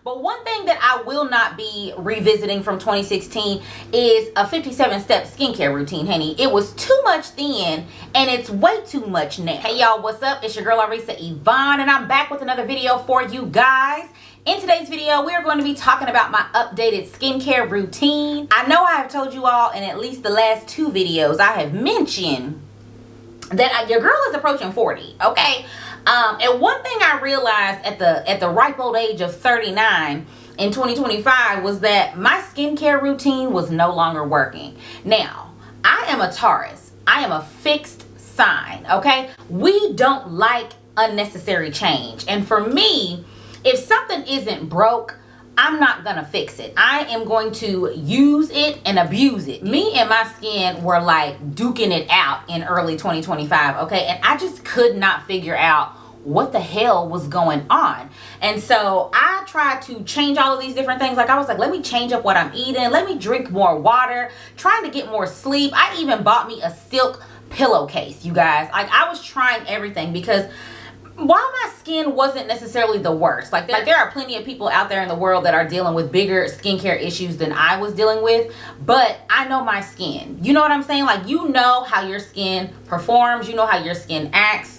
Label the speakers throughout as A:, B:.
A: But one thing that I will not be revisiting from 2016 is a 57-step skincare routine, honey. It was too much then, and it's way too much now. Hey y'all, what's up? It's your girl LaResa Eyvon, and I'm back with another video for you guys. In today's video, we are going to be talking about my updated skincare routine. I know I have told you all in at least the last 2 videos, I have mentioned that your girl is approaching 40, okay? And one thing I realized at the ripe old age of 39 in 2025 was that my skincare routine was no longer working. Now, I am a Taurus. I am a fixed sign, okay? We don't like unnecessary change. And for me, if something isn't broke, I'm not gonna fix it. I am going to use it and abuse it. Me and my skin were like duking it out in early 2025, okay? And I just could not figure out what the hell was going on. And so I tried to change all of these different things. Like I was like, let me change up what I'm eating. Let me drink more water, trying to get more sleep. I even bought me a silk pillowcase, you guys. Like I was trying everything because while my skin wasn't necessarily the worst, like there are plenty of people out there in the world that are dealing with bigger skincare issues than I was dealing with, but I know my skin. You know what I'm saying? Like, you know how your skin performs, you know how your skin acts.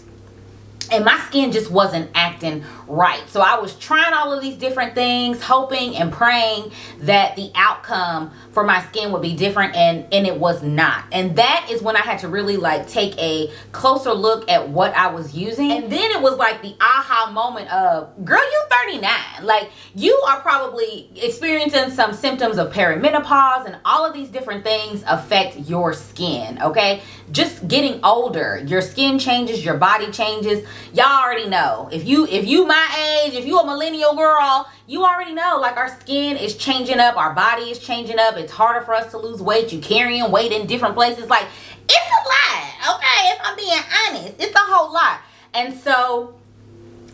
A: And my skin just wasn't acting right. So I was trying all of these different things, hoping and praying that the outcome for my skin would be different, and it was not. And that is when I had to really like take a closer look at what I was using. And then it was like the aha moment of, girl, you 39. Like, you are probably experiencing some symptoms of perimenopause, and all of these different things affect your skin, okay? Just getting older, your skin changes, your body changes. Y'all already know. If you my age, if you a millennial girl, you already know, like, our skin is changing up, our body is changing up. It's harder for us to lose weight. You carrying weight in different places. Like, it's a lot, okay? If I'm being honest, it's a whole lot. And so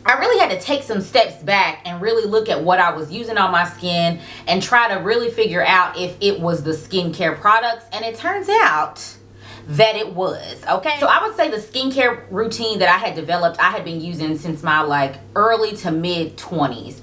A: I really had to take some steps back and really look at what I was using on my skin and try to really figure out if it was the skincare products. And it turns out that it was, okay? So I would say the skincare routine that I had developed, I had been using since my like early to mid 20s.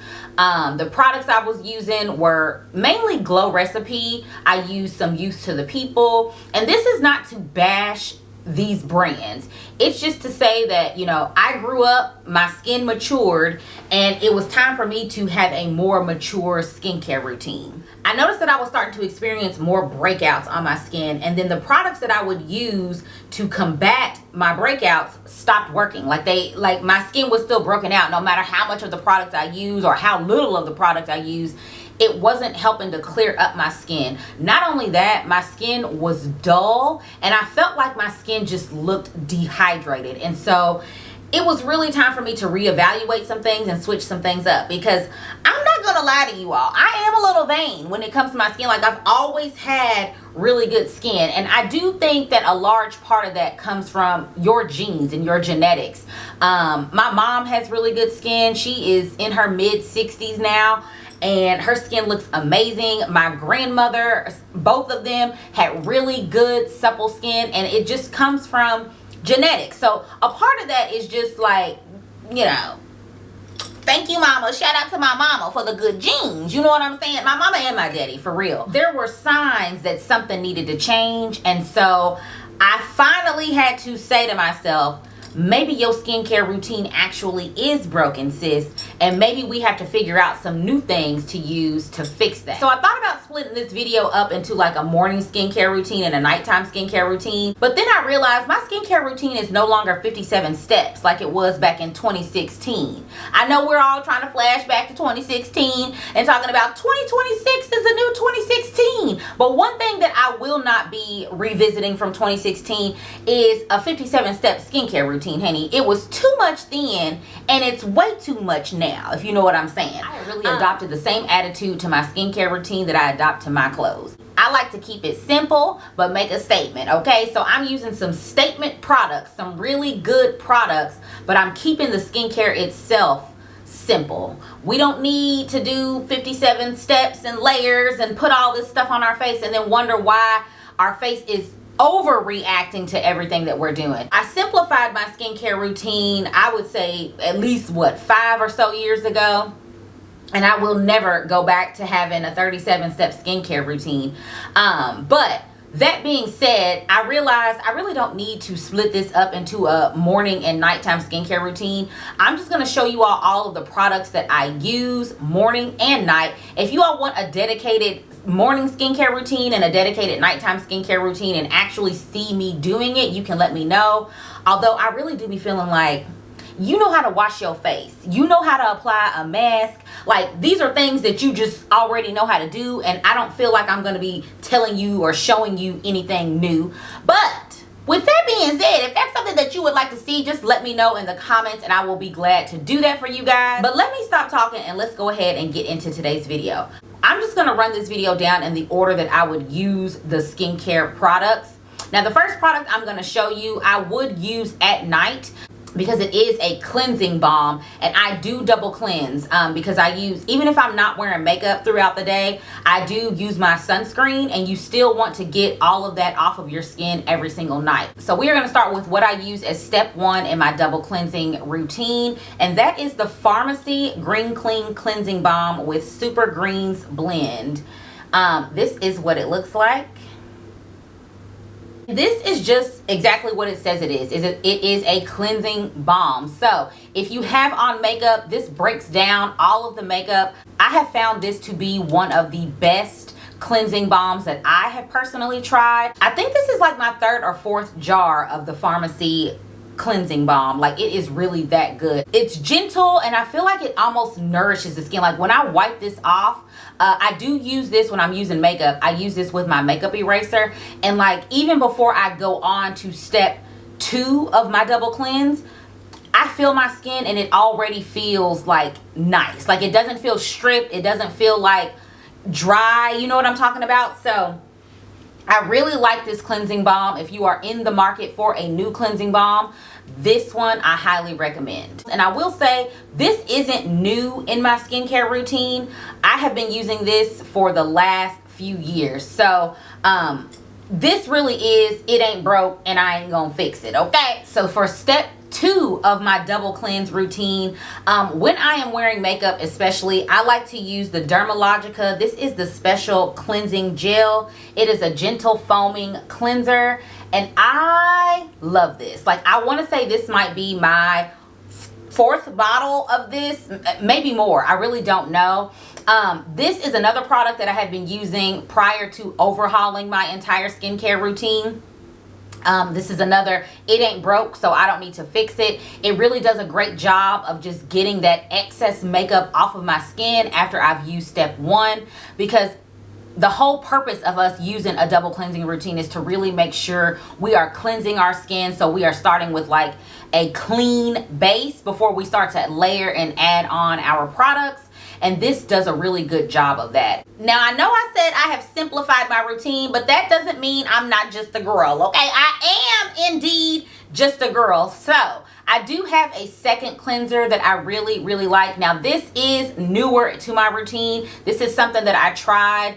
A: The products I was using were mainly Glow Recipe. I used some Youth to the People. And this is not to bash these brands. It's just to say that, you know, I grew up, my skin matured, and it was time for me to have a more mature skincare routine. I noticed that I was starting to experience more breakouts on my skin, and then the products that I would use to combat my breakouts stopped working. Like my skin was still broken out no matter how much of the product I use or how little of the product I use. It wasn't helping to clear up my skin. Not only that, my skin was dull, and I felt like my skin just looked dehydrated. And so it was really time for me to reevaluate some things and switch some things up, because I'm not gonna lie to you all, I am a little vain when it comes to my skin. Like, I've always had really good skin, and I do think that a large part of that comes from your genes and your genetics. My mom has really good skin. She is in her mid 60s now, and her skin looks amazing. My grandmother, both of them had really good supple skin, and it just comes from genetics. So a part of that is just like, you know, thank you, mama. Shout out to my mama for the good genes. You know what I'm saying? My mama and my daddy, for real. There were signs that something needed to change, and so I finally had to say to myself, maybe your skincare routine actually is broken, sis, and maybe we have to figure out some new things to use to fix that. So I thought about splitting this video up into like a morning skincare routine and a nighttime skincare routine, but then I realized my skincare routine is no longer 57 steps like it was back in 2016. I know we're all trying to flash back to 2016 and talking about 2026 is a new 2016, but one thing that I will not be revisiting from 2016 is a 57-step skincare routine, honey. It was too much then, and it's way too much now, if you know what I'm saying. I really adopted the same attitude to my skincare routine that I adopt to my clothes. I like to keep it simple, but make a statement, okay? So I'm using some statement products, some really good products, but I'm keeping the skincare itself simple. We don't need to do 57 steps and layers and put all this stuff on our face and then wonder why our face is overreacting to everything that we're doing. I simplified my skincare routine, I would say at least 5 or so years ago. and I will never go back to having a 37-step skincare routine. But that being said, I realized I really don't need to split this up into a morning and nighttime skincare routine. I'm just going to show you all of the products that I use morning and night. If you all want a dedicated morning skincare routine and a dedicated nighttime skincare routine and actually see me doing it, you can let me know. Although I really do be feeling like, you know how to wash your face, you know how to apply a mask, like these are things that you just already know how to do, and I don't feel like I'm going to be telling you or showing you anything new. But with that being said, if that's something that you would like to see, just let me know in the comments and I will be glad to do that for you guys. But let me stop talking and let's go ahead and get into today's video. I'm just going to run this video down in the order that I would use the skincare products. Now the first product I'm going to show you I would use at night, because it is a cleansing balm, and I do double cleanse because I use, even if I'm not wearing makeup throughout the day, I do use my sunscreen, and you still want to get all of that off of your skin every single night. So we are going to start with what I use as step 1 in my double cleansing routine, and that is the Farmacy Green Clean Cleansing Balm with Super Greens Blend. This is what it looks like. This is just exactly what it says it is. It is a cleansing balm. So if you have on makeup, this breaks down all of the makeup. I have found this to be one of the best cleansing balms that I have personally tried. I think this is like my 3rd or 4th jar of the Farmacy cleansing balm. Like, it is really that good. It's gentle, and I feel like it almost nourishes the skin. Like when I wipe this off, I do use this when I'm using makeup. I use this with my makeup eraser, and like even before I go on to step 2 of my double cleanse, I feel my skin and it already feels like nice. Like it doesn't feel stripped, it doesn't feel like dry, you know what I'm talking about? So I really like this cleansing balm. If you are in the market for a new cleansing balm, this one I highly recommend. And I will say, this isn't new in my skincare routine. I have been using this for the last few years. So this really is, it ain't broke and I ain't gonna fix it, okay? So for step 2 of my double cleanse routine, when I am wearing makeup especially, I like to use the Dermalogica. This is the special cleansing gel. It is a gentle foaming cleanser, and I love this. Like, I want to say this might be my 4th bottle of this, maybe more, I really don't know. This is another product that I have been using prior to overhauling my entire skincare routine. This is another, it ain't broke, so I don't need to fix it. It really does a great job of just getting that excess makeup off of my skin after I've used step 1, because the whole purpose of us using a double cleansing routine is to really make sure we are cleansing our skin. So we are starting with like a clean base before we start to layer and add on our products. And this does a really good job of that. Now, I know I said I have simplified my routine, but that doesn't mean I'm not just a girl, okay? I am indeed just a girl. So I do have a second cleanser that I really, really like. Now, this is newer to my routine. This is something that I tried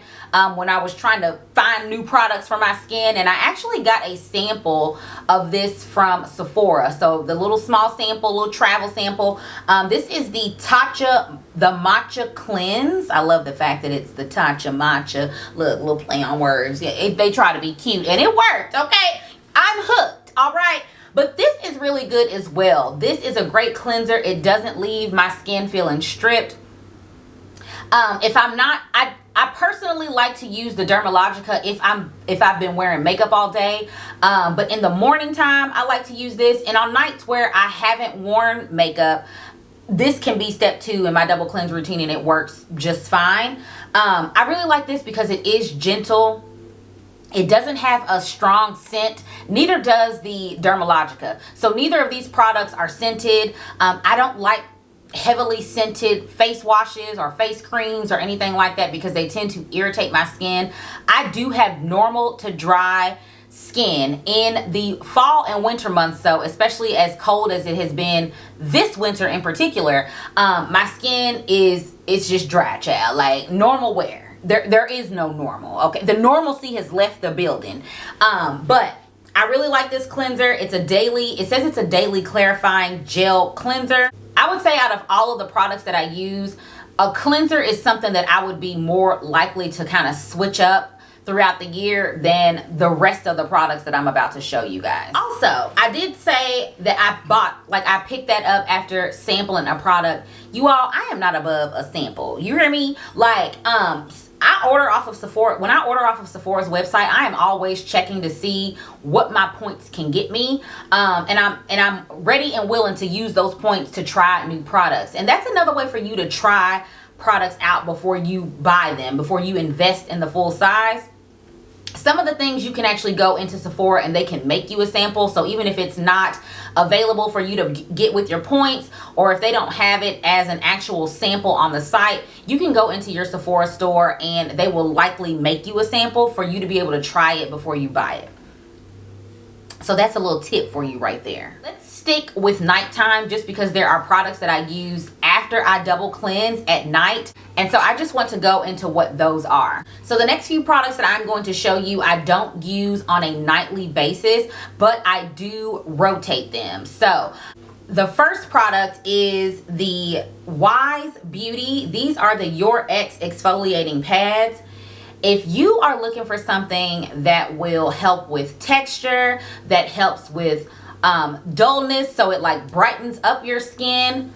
A: when I was trying to find new products for my skin, and I actually got a sample of this from Sephora. So the little small sample, little travel sample. This is the Tatcha, the Matcha Cleanse. I love the fact that it's the Tatcha Matcha. Look, little play on words. Yeah, they try to be cute, and it worked, okay? I'm hooked, all right? But this is really good as well. This is a great cleanser. It doesn't leave my skin feeling stripped. If I'm not, I personally like to use the Dermalogica if I've been wearing makeup all day. But in the morning time, I like to use this. And on nights where I haven't worn makeup, this can be step 2 in my double cleanse routine, and it works just fine. I really like this because it is gentle. It doesn't have a strong scent. Neither does the Dermalogica. So neither of these products are scented. I don't like heavily scented face washes or face creams or anything like that because they tend to irritate my skin. I do have normal to dry skin in the fall and winter months, so especially as cold as it has been this winter in particular, my skin it's just dry, child. Like normal wear. There is no normal, okay? The normalcy has left the building. But I really like this cleanser. It says it's a daily clarifying gel cleanser. I would say out of all of the products that I use, A cleanser is something that I would be more likely to kind of switch up throughout the year than the rest of the products that I'm about to show you guys. Also, I did say that I picked that up after sampling a product. You all, I am not above a sample. You hear me? Like, I order off of Sephora. When I order off of Sephora's website, I am always checking to see what my points can get me. And I'm ready and willing to use those points to try new products. And that's another way for you to try products out before you buy them, before you invest in the full size. Some of the things you can actually go into Sephora and they can make you a sample. So even if it's not available for you to get with your points, or if they don't have it as an actual sample on the site, you can go into your Sephora store and they will likely make you a sample for you to be able to try it before you buy it. So that's a little tip for you right there. Let's stick with nighttime just because there are products that I use after I double cleanse at night. And so I just want to go into what those are. So the next few products that I'm going to show you, I don't use on a nightly basis, but I do rotate them. So the first product is the Wise Beauty. These are the Your Ex exfoliating pads. If you are looking for something that will help with texture, that helps with dullness, so it like brightens up your skin,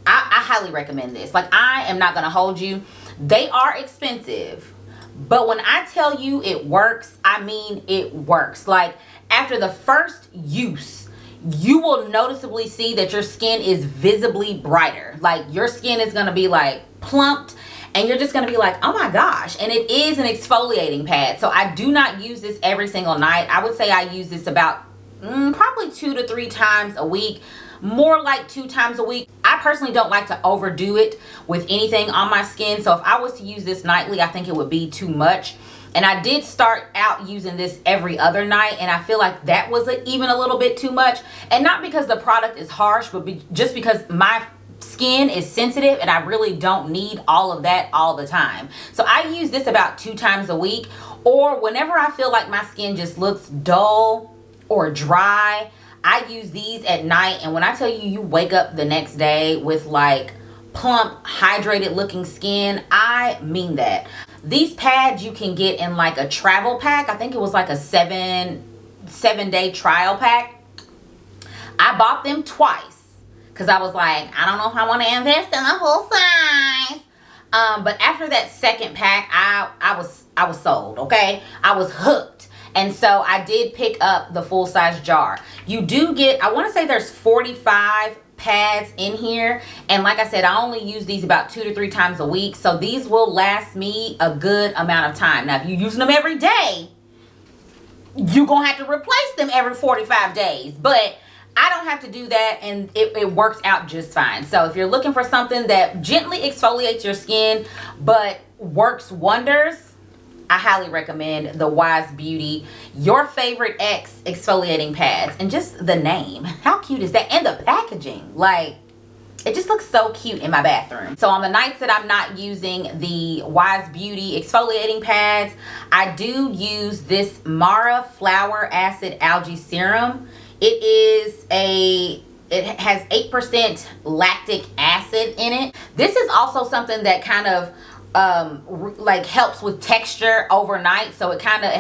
A: I highly recommend this. Like, I am not gonna hold you. They are expensive, but when I tell you it works, I mean it works. Like, after the first use, you will noticeably see that your skin is visibly brighter. Like, your skin is gonna be like plumped, and you're just gonna be like, oh my gosh. And it is an exfoliating pad. So I do not use this every single night. I would say I use this about probably 2 to 3 times a week. More like 2 times a week. I personally don't like to overdo it with anything on my skin. So if I was to use this nightly, I think it would be too much. And I did start out using this every other night, and I feel like that was even a little bit too much. And not because the product is harsh, but just because my skin is sensitive and I really don't need all of that all the time. So I use this about 2 times a week, or whenever I feel like my skin just looks dull or dry, I use these at night. And when I tell you, you wake up the next day with like plump, hydrated looking skin, I mean that. These pads you can get in like a travel pack. I think it was like a 7-day trial pack. I bought them twice because I was like, I don't know if I want to invest in a full size. But after that second pack, I was sold, okay? I was hooked. And so I did pick up the full size jar. You do get, I want to say there's 45 pads in here. And like I said, I only use these about 2 to 3 times a week. So these will last me a good amount of time. Now, if you're using them every day, you're going to have to replace them every 45 days. But I don't have to do that, and it works out just fine. So if you're looking for something that gently exfoliates your skin but works wonders, I highly recommend the Wise Beauty Your Favorite Ex exfoliating pads. And just the name, how cute is that? And the packaging, like, it just looks so cute in my bathroom. So on the nights that I'm not using the Wise Beauty exfoliating pads, I do use this Mara Flower Acid Algae Serum. It has 8% lactic acid in it. This is also something that kind of like helps with texture overnight. So it kind of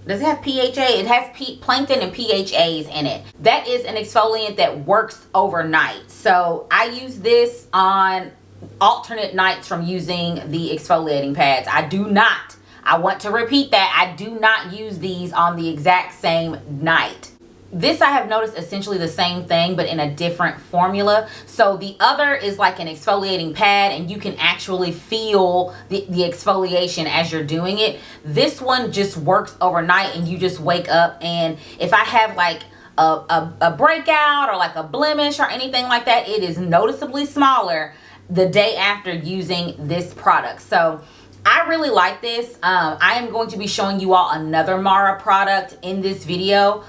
A: does it have PHA? It has plankton and PHAs in it. That is an exfoliant that works overnight. So I use this on alternate nights from using the exfoliating pads. I want to repeat that, I do not use these on the exact same night. This I have noticed essentially the same thing, but in a different formula. So the other is like an exfoliating pad, and you can actually feel the exfoliation as you're doing it. This one just works overnight, and you just wake up, and if I have like a breakout or like a blemish or anything like that, it is noticeably smaller the day after using this product. So I really like this. I am going to be showing you all another Mara product in this video.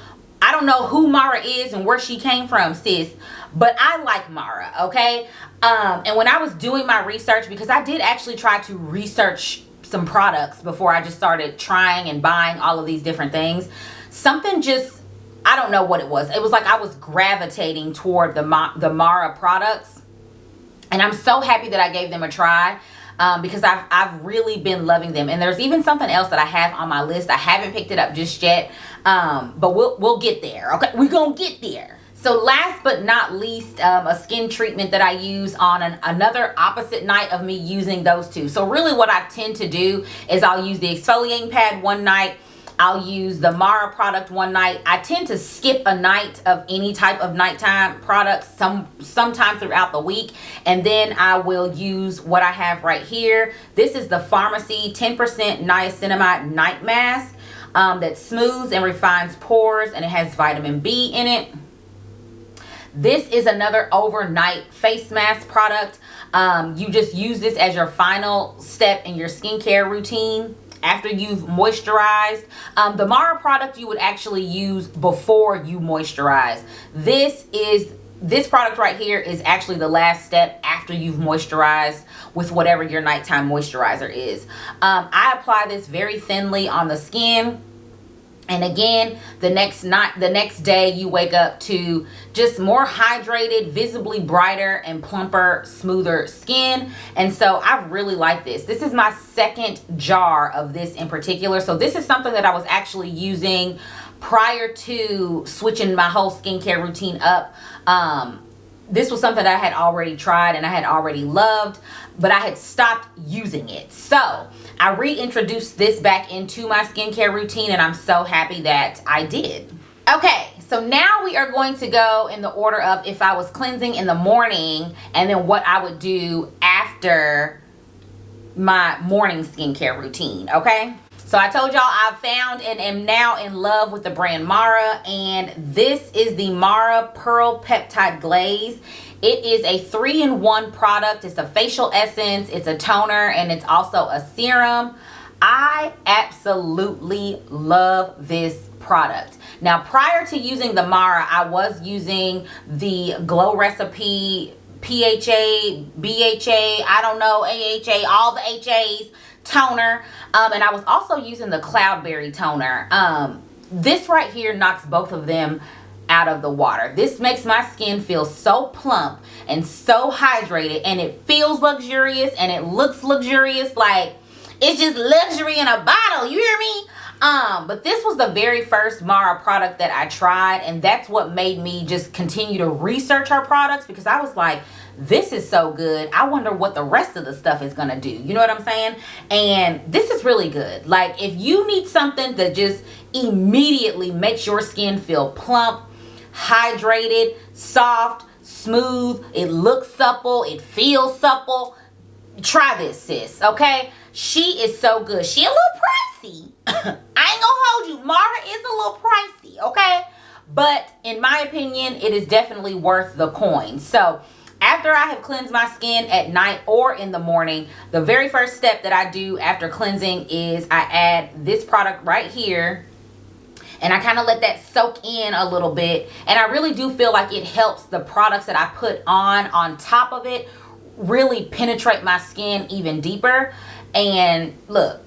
A: I don't know who Mara is and where she came from, sis, but I like Mara, okay? And when I was doing my research, because I did actually try to research some products before I just started trying and buying all of these different things, something just, I don't know what it was. It was like I was gravitating toward the Mara products. And I'm so happy that I gave them a try. Because I've really been loving them. And there's even something else that I have on my list. I haven't picked it up just yet, but we'll get there. Okay, we're gonna get there. So last but not least, a skin treatment that I use on another opposite night of me using those two. So really what I tend to do is I'll use the exfoliating pad one night. I'll use the Mara product one night. I tend to skip a night of any type of nighttime products sometime throughout the week. And then I will use what I have right here. This is the Farmacy 10% Niacinamide Night Mask that smooths and refines pores, and it has vitamin B in it. This is another overnight face mask product. You just use this as your final step in your skincare routine after you've moisturized. The Mara product you would actually use before you moisturize. This product right here is actually the last step after you've moisturized with whatever your nighttime moisturizer is. I apply this very thinly on the skin. And again, the next day you wake up to just more hydrated, visibly brighter and plumper, smoother skin. And so I really like this. This is my second jar of this in particular. So this is something that I was actually using prior to switching my whole skincare routine up. This was something that I had already tried and I had already loved, but I had stopped using it. So I reintroduced this back into my skincare routine, and I'm so happy that I did. Okay, so now we are going to go in the order of if I was cleansing in the morning and then what I would do after my morning skincare routine, okay? So I told y'all I found and am now in love with the brand Mara, and this is the Mara Pearl Peptide Glaze. It is a 3-in-1 product. It's a facial essence, it's a toner, and it's also a serum. I absolutely love this product. Now, prior to using the Mara, I was using the Glow Recipe PHA, BHA, I don't know, AHA, all the HAs toner, and I was also using the Cloudberry toner. This right here knocks both of them out of the water. This makes my skin feel so plump and so hydrated, and it feels luxurious and it looks luxurious. Like, it's just luxury in a bottle, you hear me? But this was the very first Mara product that I tried, and that's what made me just continue to research her products, because I was like, this is so good. I wonder what the rest of the stuff is gonna do. You know what I'm saying? And this is really good. Like, if you need something that just immediately makes your skin feel plump, hydrated, soft, smooth, it looks supple, it feels supple, try this, sis, okay? She is so good. She a little pricey. I ain't gonna hold you. Mara is a little pricey, okay? But in my opinion, it is definitely worth the coin. So after I have cleansed my skin at night or in the morning, the very first step that I do after cleansing is I add this product right here. And I kind of let that soak in a little bit. And I really do feel like it helps the products that I put on top of it really penetrate my skin even deeper. And look,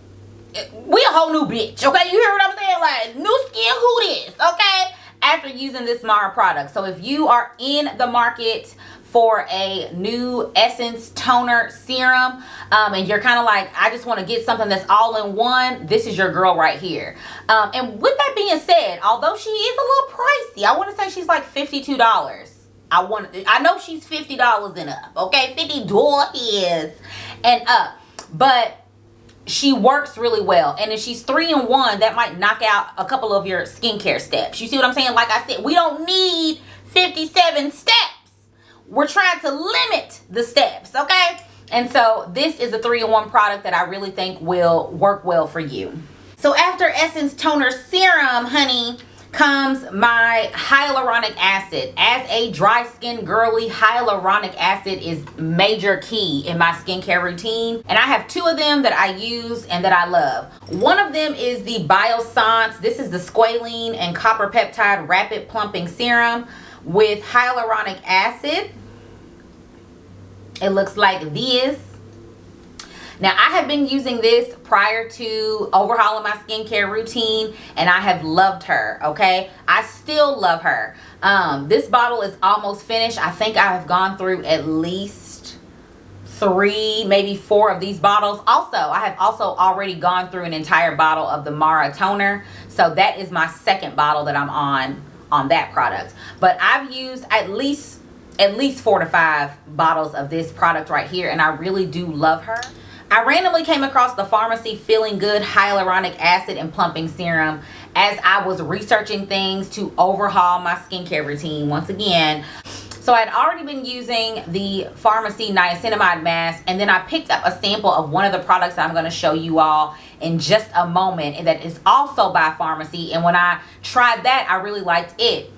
A: we a whole new bitch, okay? You hear what I'm saying? Like, new skin, who this, okay? After using this Mara product. So if you are in the market for a new essence toner serum, and you're kind of like, I just want to get something that's all in one, this is your girl right here. And with that being said, although she is a little pricey, I want to say she's like $52. I know she's $50 and up, okay? $50 and up. But she works really well. And if she's 3-in-1, that might knock out a couple of your skincare steps. You see what I'm saying? Like I said, we don't need 57 steps. We're trying to limit the steps, okay? And so this is a 3-in-1 product that I really think will work well for you. So after Essence Toner Serum, honey, comes my hyaluronic acid. As a dry skin girly, hyaluronic acid is major key in my skincare routine, and I have 2 of them that I use and that I love. One of them is the Biossance. This is the squalene and copper peptide rapid plumping serum with hyaluronic acid. It looks like this. Now, I have been using this prior to overhauling my skincare routine, and I have loved her, okay? I still love her. This bottle is almost finished. I think I have gone through at least 3, maybe 4 of these bottles. Also, I have also already gone through an entire bottle of the Mara toner. So that is my second bottle that I'm on that product. But I've used at least 4 to 5 bottles of this product right here, and I really do love her. I randomly came across the Farmacy Feeling Good Hyaluronic Acid and Plumping Serum as I was researching things to overhaul my skincare routine once again. So I had already been using the Farmacy Niacinamide mask, and then I picked up a sample of one of the products that I'm going to show you all in just a moment, and that is also by Farmacy. And when I tried that, I really liked it.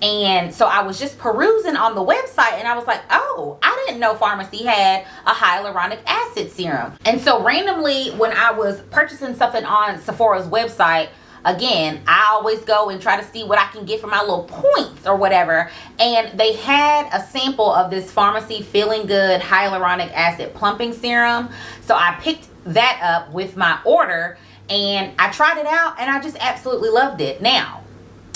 A: And so I was just perusing on the website, and I was like, oh, I didn't know Farmacy had a hyaluronic acid serum. And so randomly, when I was purchasing something on Sephora's website, again, I always go and try to see what I can get for my little points or whatever. And they had a sample of this Farmacy Feeling Good Hyaluronic Acid Plumping Serum. So I picked that up with my order, and I tried it out, and I just absolutely loved it. Now,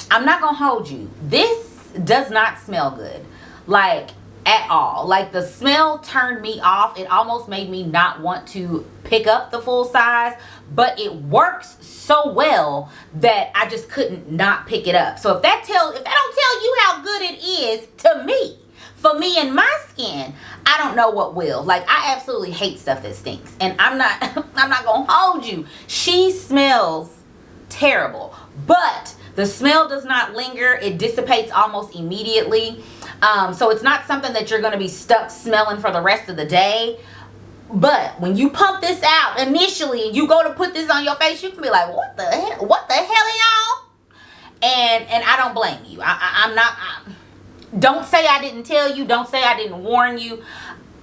A: I'm not gonna hold you. This does not smell good, like at all. Like, the smell turned me off. It almost made me not want to pick up the full size, but it works so well that I just couldn't not pick it up. So if that don't tell you how good it is to me, for me and my skin, I don't know what will. Like, I absolutely hate stuff that stinks, and I'm not gonna hold you. She smells terrible, but the smell does not linger. It dissipates almost immediately. So it's not something that you're going to be stuck smelling for the rest of the day. But when you pump this out initially and you go to put this on your face, you can be like, what the hell? What the hell, y'all? And I don't blame you. Don't say I didn't tell you. Don't say I didn't warn you.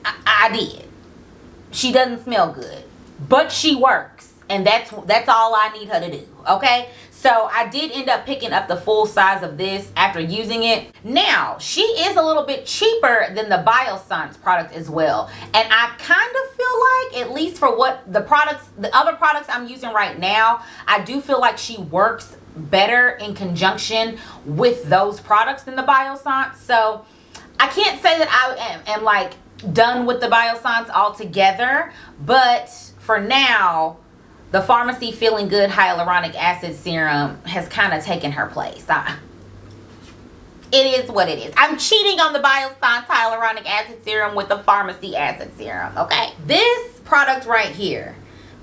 A: I did. She doesn't smell good, but she works. And that's all I need her to do. Okay? So I did end up picking up the full size of this after using it. Now, she is a little bit cheaper than the Biossance product as well. And I kind of feel like, at least for what the other products I'm using right now, I do feel like she works better in conjunction with those products than the Biossance. So I can't say that I am like done with the Biossance altogether, but for now, the Farmacy Feeling Good Hyaluronic Acid Serum has kind of taken her place. It is what it is. I'm cheating on the Biossance Hyaluronic Acid Serum with the Farmacy Acid Serum, okay? This product right here,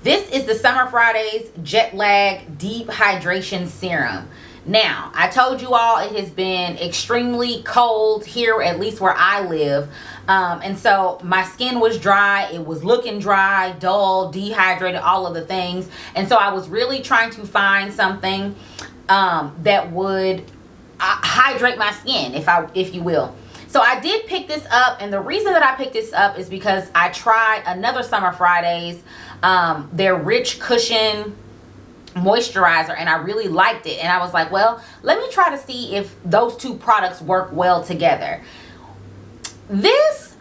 A: this is the Summer Fridays Jet Lag Deep Hydration Serum. Now, I told you all it has been extremely cold here, at least where I live. And so my skin was dry. It was looking dry, dull, dehydrated, all of the things. And so I was really trying to find something that would hydrate my skin, if you will. So I did pick this up, and the reason that I picked this up is because I tried another Summer Fridays, their Rich Cushion moisturizer, and I really liked it. And I was like, well, let me try to see if those two products work well together. This,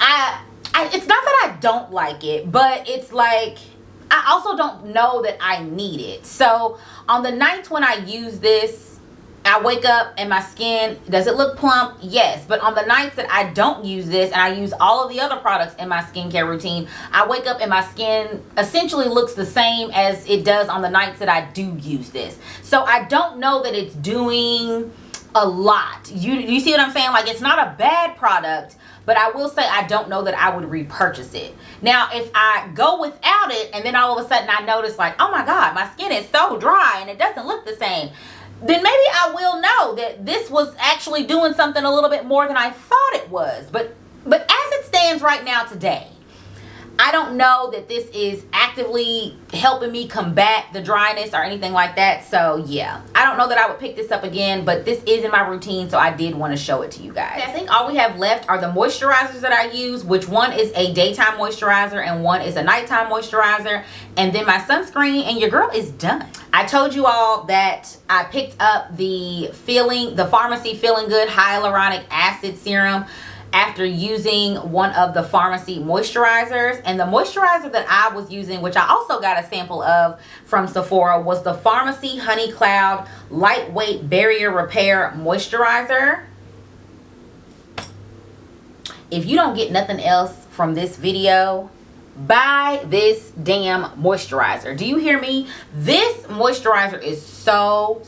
A: it's not that I don't like it, but it's like, I also don't know that I need it. So on the nights when I use this, I wake up and my skin, does it look plump? Yes. But on the nights that I don't use this and I use all of the other products in my skincare routine, I wake up and my skin essentially looks the same as it does on the nights that I do use this. So I don't know that it's doing a lot. You see what I'm saying? Like, it's not a bad product, but I will say I don't know that I would repurchase it. Now, if I go without it and then all of a sudden I notice, like, oh my God, my skin is so dry and it doesn't look the same, then maybe I will know that this was actually doing something a little bit more than I thought it was. But as it stands right now today, I don't know that this is actively helping me combat the dryness or anything like that. So yeah, I don't know that I would pick this up again, but this is in my routine, so I did want to show it to you guys. I think all we have left are the moisturizers that I use, which one is a daytime moisturizer and one is a nighttime moisturizer, and then my sunscreen, and your girl is done. I told you all that I picked up the Farmacy Feeling Good Hyaluronic Acid Serum after using one of the Farmacy moisturizers. And the moisturizer that I was using, which I also got a sample of from Sephora, was the Farmacy Honey Cloud Lightweight Barrier Repair Moisturizer. If you don't get nothing else from this video, buy this damn moisturizer. Do you hear me? This moisturizer is so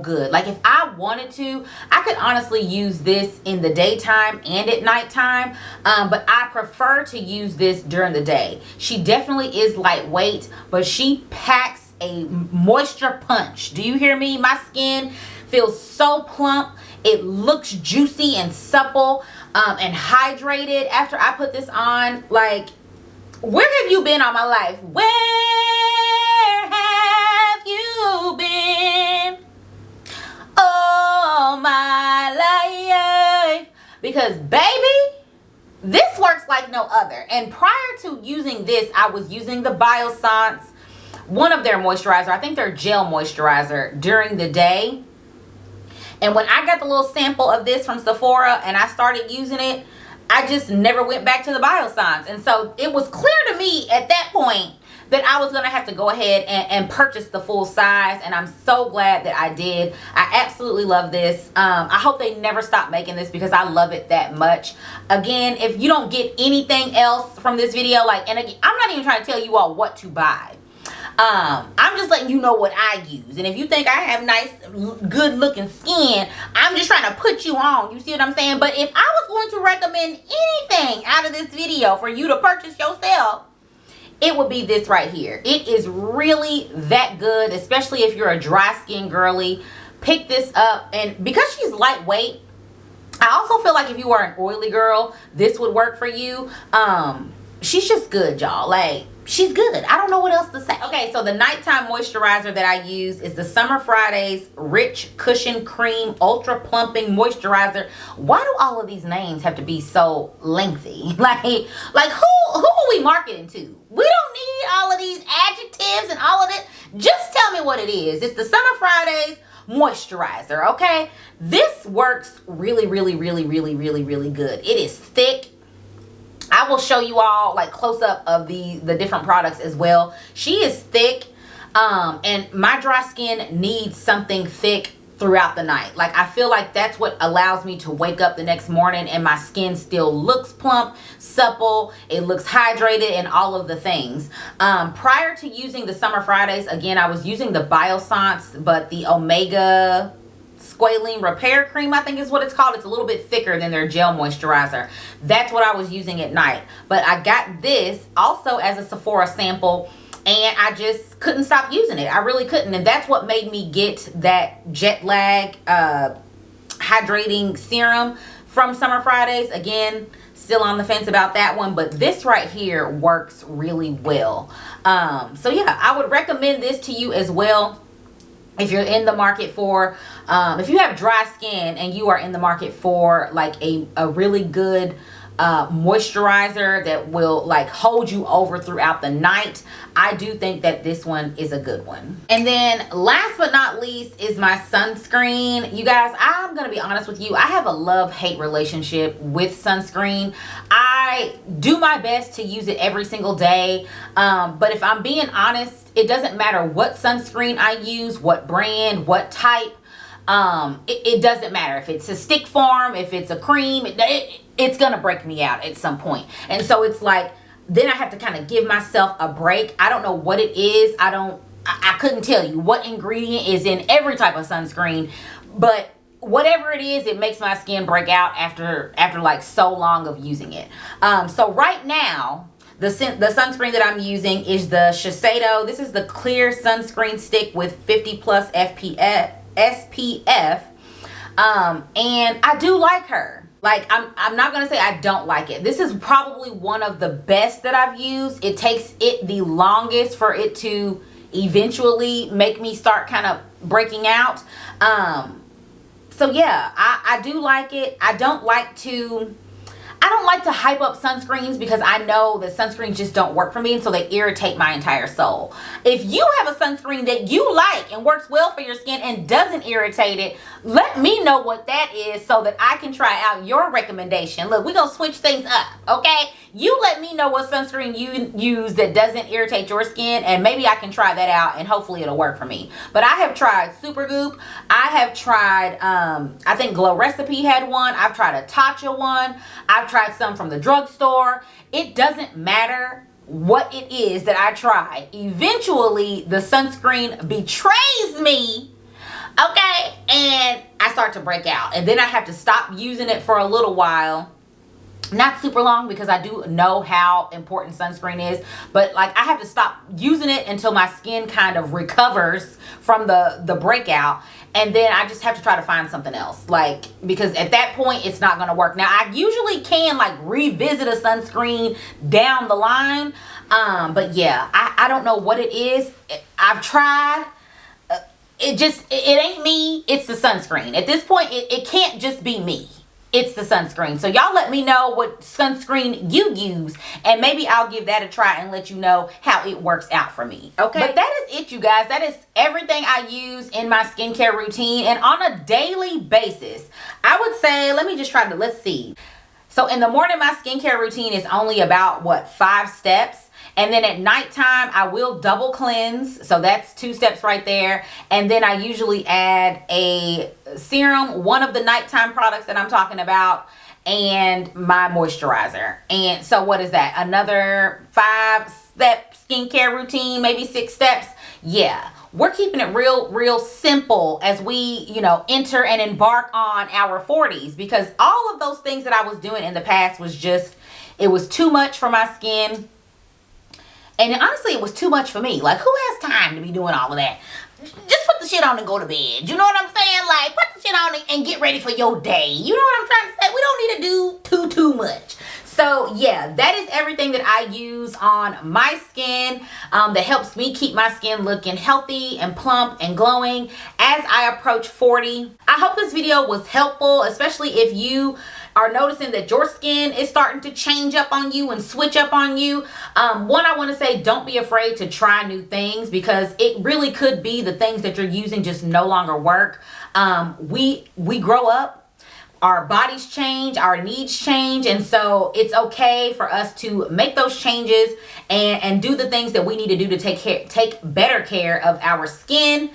A: good. Like, if I wanted to, I could honestly use this in the daytime and at nighttime, but I prefer to use this during the day. She definitely is lightweight, but she packs a moisture punch. Do you hear me? My skin feels so plump. It looks juicy and supple, and hydrated after I put this on. Like, where have you been all my life? Where have you been all my life? Because, baby, this works like no other. And prior to using this, I was using the Biossance, one of their moisturizer. I think their gel moisturizer during the day. And when I got the little sample of this from Sephora and I started using it, I just never went back to the Biossance. And so it was clear to me at that point that I was going to have to go ahead and purchase the full size. And I'm so glad that I did. I absolutely love this. I hope they never stop making this because I love it that much. Again, if you don't get anything else from this video, like, and again, I'm not even trying to tell you all what to buy. I'm just letting you know what I use. And if you think I have nice, good looking skin, I'm just trying to put you on. You see what I'm saying? But if I was going to recommend anything out of this video for you to purchase yourself, it would be this right here. It is really that good, especially if you're a dry skin girly. Pick this up. And because she's lightweight, I also feel like if you are an oily girl, this would work for you. She's just good, y'all. Like, she's good. I don't know what else to say. Okay, so the nighttime moisturizer that I use is the Summer Fridays Rich Cushion Cream Ultra Plumping Moisturizer. Why do all of these names have to be so lengthy? Like who are we marketing to? We don't need all of these adjectives and all of it. Just tell me what it is. It's the Summer Fridays moisturizer, okay? This works really good. It is thick. I will show you all like close up of the different products as well. She is thick, and my dry skin needs something thick throughout the night. Like, I feel like that's what allows me to wake up the next morning and my skin still looks plump, supple, it looks hydrated, and all of the things. Prior to using the Summer Fridays, again, I was using the Biossance, but the Omega Squalene Repair Cream, I think is what it's called. It's a little bit thicker than their gel moisturizer. That's what I was using at night. But I got this also as a Sephora sample, and I just couldn't stop using it. I really couldn't. And that's what made me get that jet lag hydrating serum from Summer Fridays. Again, still on the fence about that one, but this right here works really well. So yeah, I would recommend this to you as well. If you're in the market for, if you have dry skin and you are in the market for like a really good moisturizer that will like hold you over throughout the night, I do think that this one is a good one. And then last but not least is my sunscreen. You guys, I'm gonna be honest with you, I have a love-hate relationship with sunscreen. I do my best to use it every single day, but if I'm being honest, it doesn't matter what sunscreen I use, what brand, what type. It doesn't matter if it's a stick form, if it's a cream, it's gonna break me out at some point. And so it's like, then I have to kind of give myself a break. I don't know what it is. I couldn't tell you what ingredient is in every type of sunscreen, but whatever it is, it makes my skin break out after like so long of using it. So right now, the sunscreen that I'm using is the Shiseido. This is the clear sunscreen stick with 50 plus SPF. And I do like her. Like, I'm not going to say I don't like it. This is probably one of the best that I've used. It takes it the longest for it to eventually make me start kind of breaking out. So yeah, I do like it. I don't like to hype up sunscreens because I know that sunscreens just don't work for me, and so they irritate my entire soul. If you have a sunscreen that you like and works well for your skin and doesn't irritate it, let me know what that is so that I can try out your recommendation. Look, we're going to switch things up, okay? You let me know what sunscreen you use that doesn't irritate your skin, and maybe I can try that out and hopefully it'll work for me. But I have tried Supergoop. I have tried, I think Glow Recipe had one. I've tried a Tatcha one. I've tried some from the drugstore. It doesn't matter what it is that I try, eventually the sunscreen betrays me, okay, and I start to break out, and then I have to stop using it for a little while. Not super long, because I do know how important sunscreen is, but like I have to stop using it until my skin kind of recovers from the breakout, and then I just have to try to find something else, like, because at that point it's not going to work. Now I usually can like revisit a sunscreen down the line, but yeah, I don't know what it is. I've tried. It ain't me, it's the sunscreen. At this point it can't just be me. It's the sunscreen. So y'all let me know what sunscreen you use, and maybe I'll give that a try and let you know how it works out for me. Okay, but that is it, you guys. That is everything I use in my skincare routine, and on a daily basis. I would say, let's see. So in the morning, my skincare routine is only about, what, 5 steps. And then at nighttime, I will double cleanse. So that's 2 steps right there. And then I usually add a serum, one of the nighttime products that I'm talking about, and my moisturizer. And so what is that? Another 5-step skincare routine, maybe 6 steps. Yeah, we're keeping it real simple as we, you know, enter and embark on our 40s, because all of those things that I was doing in the past was just, it was too much for my skin. And honestly, it was too much for me. Like, who has time to be doing all of that? Just put the shit on and go to bed. You know what I'm saying? Like, put the shit on and get ready for your day. You know what I'm trying to say? We don't need to do too much. So yeah, that is everything that I use on my skin that helps me keep my skin looking healthy and plump and glowing as I approach 40. I hope this video was helpful, especially if you are noticing that your skin is starting to change up on you and switch up on you. One, I want to say, don't be afraid to try new things, because it really could be the things that you're using just no longer work. We grow up. Our bodies change, our needs change, and so it's okay for us to make those changes and do the things that we need to do to take better care of our skin.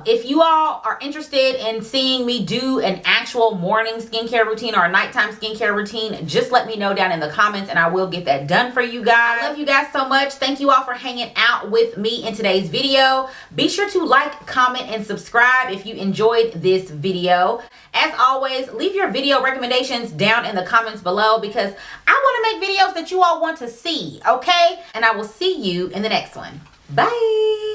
A: If you all are interested in seeing me do an actual morning skincare routine or a nighttime skincare routine, just let me know down in the comments and I will get that done for you guys. I love you guys so much. Thank you all for hanging out with me in today's video. Be sure to like, comment, and subscribe if you enjoyed this video. As always, leave your video recommendations down in the comments below, because I want to make videos that you all want to see, okay? And I will see you in the next one. Bye!